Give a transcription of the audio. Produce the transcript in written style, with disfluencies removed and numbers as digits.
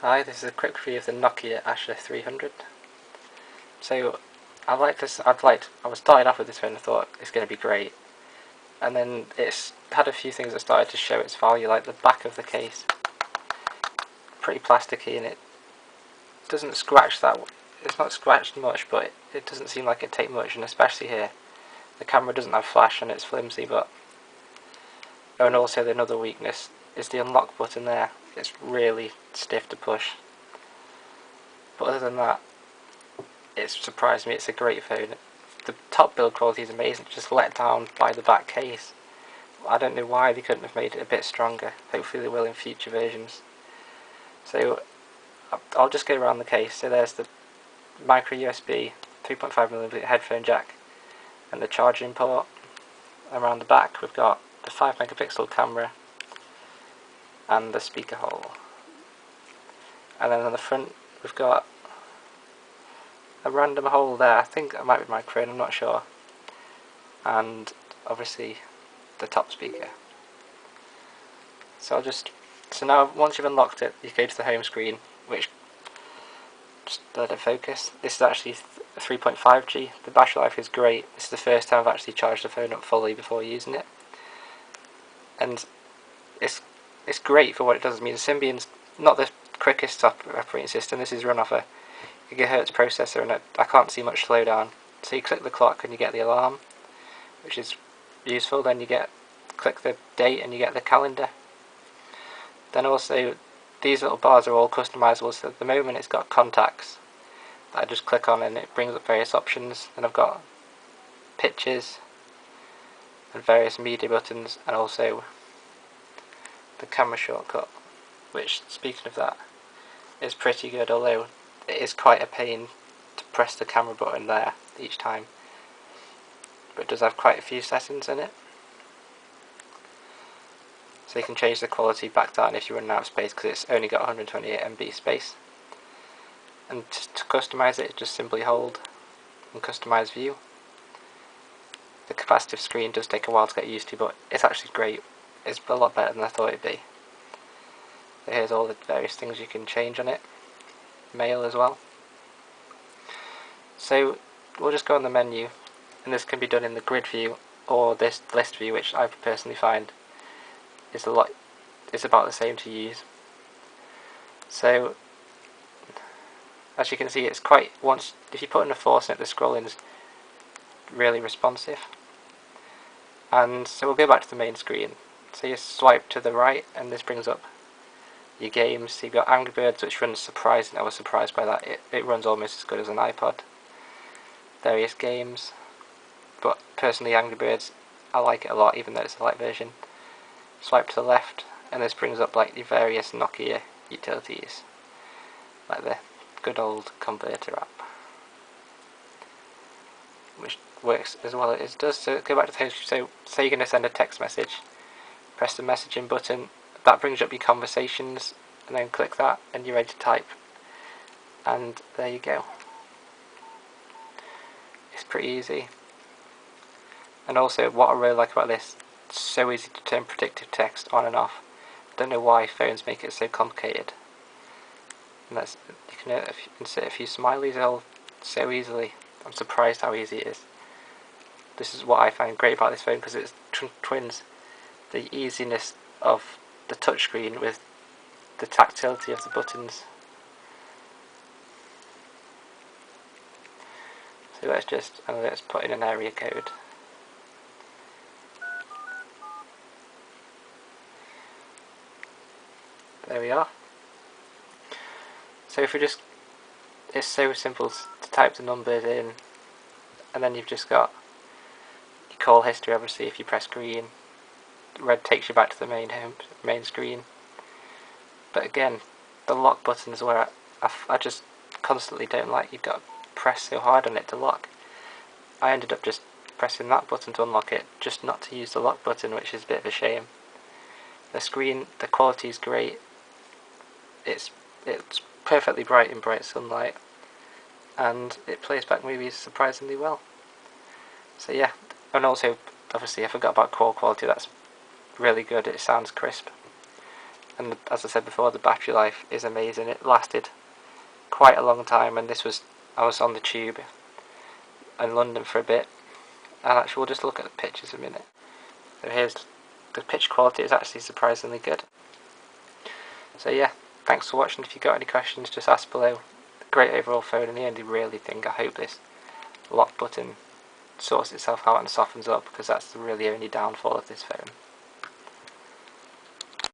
Hi, this is a quick review of the Nokia Asha 300. So, I like this. I was starting off with this phone and I thought it's going to be great, and then it's had a few things that started to show its value, like the back of the case, pretty plasticky, and it doesn't scratch that. It's not scratched much, but it doesn't seem like it take much, and especially here, the camera doesn't have flash and it's flimsy. But and also another weakness is the unlock button there. It's really stiff to push. But other than that, it's surprised me. It's a great phone. The top build quality is amazing, just let down by the back case. I don't know why they couldn't have made it a bit stronger. Hopefully they will in future versions. So I'll just go around the case. So there's the micro USB 3.5mm headphone jack and the charging port. Around the back we've got the 5 megapixel camera and the speaker hole. And then on the front we've got a random hole there. I think that might be microphone, I'm not sure. And obviously the top speaker. So now once you've unlocked it, you go to the home screen, which, just let it focus. This is actually 3.5G. The battery life is great. This is the first time I've actually charged the phone up fully before using it. And it's great for what it does. I mean, Symbian's not the quickest operating system. This is run off a gigahertz processor, and I can't see much slowdown. So you click the clock and you get the alarm, which is useful. Then you click the date and you get the calendar. Then also these little bars are all customizable. So at the moment it's got contacts that I just click on and it brings up various options. Then I've got pictures and various media buttons, and also the camera shortcut, which, speaking of that, is pretty good, although it is quite a pain to press the camera button there each time. But it does have quite a few settings in it. So you can change the quality back down if you're running out of space, because it's only got 128 MB space. And to customize it, just simply hold and customize view. The capacitive screen does take a while to get used to, but it's actually great. It's a lot better than I thought it'd be. So here's all the various things you can change on it. Mail as well. So we'll just go on the menu, and this can be done in the grid view or this list view, which I personally find is about the same to use. So as you can see, it's quite, if you put in a force in it, the scrolling's really responsive. And so we'll go back to the main screen. So you swipe to the right and this brings up your games. So you've got Angry Birds, which runs surprising. I was surprised by that. It runs almost as good as an iPod. Various games, but personally Angry Birds, I like it a lot, even though it's a light version. Swipe to the left and this brings up like the various Nokia Utilities, like the good old converter app, which works as well as it does. So go back to the home screen. So say you're going to send a text message, press the messaging button, that brings up your conversations, and then click that and you're ready to type, and there you go. It's pretty easy. And also what I really like about this, it's so easy to turn predictive text on and off. I don't know why phones make it so complicated. And you can insert a few smileys all so easily. I'm surprised how easy it is. This is what I find great about this phone, because it twins the easiness of the touchscreen with the tactility of the buttons. So let's put in an area code. There we are. So if it's so simple to type the numbers in, and then you've just got your call history. Obviously if you press green, red takes you back to the main screen. But again, the lock button is where I just constantly don't like. You've got to press so hard on it to lock. I ended up just pressing that button to unlock it, just not to use the lock button, which is a bit of a shame. The screen, the quality is great. It's perfectly bright in bright sunlight, and it plays back movies surprisingly well. So yeah, and also obviously I forgot about call quality. That's really good. It sounds crisp. and as I said before, the battery life is amazing. It lasted quite a long time, and I was on the tube in London for a bit, and actually we'll just look at the pictures a minute. So here's the pitch quality is actually surprisingly good. So yeah, thanks for watching. If you've got any questions, just ask below. Great overall phone, and the only really thing I hope this lock button sorts itself out and softens up, because that's really the only downfall of this phone.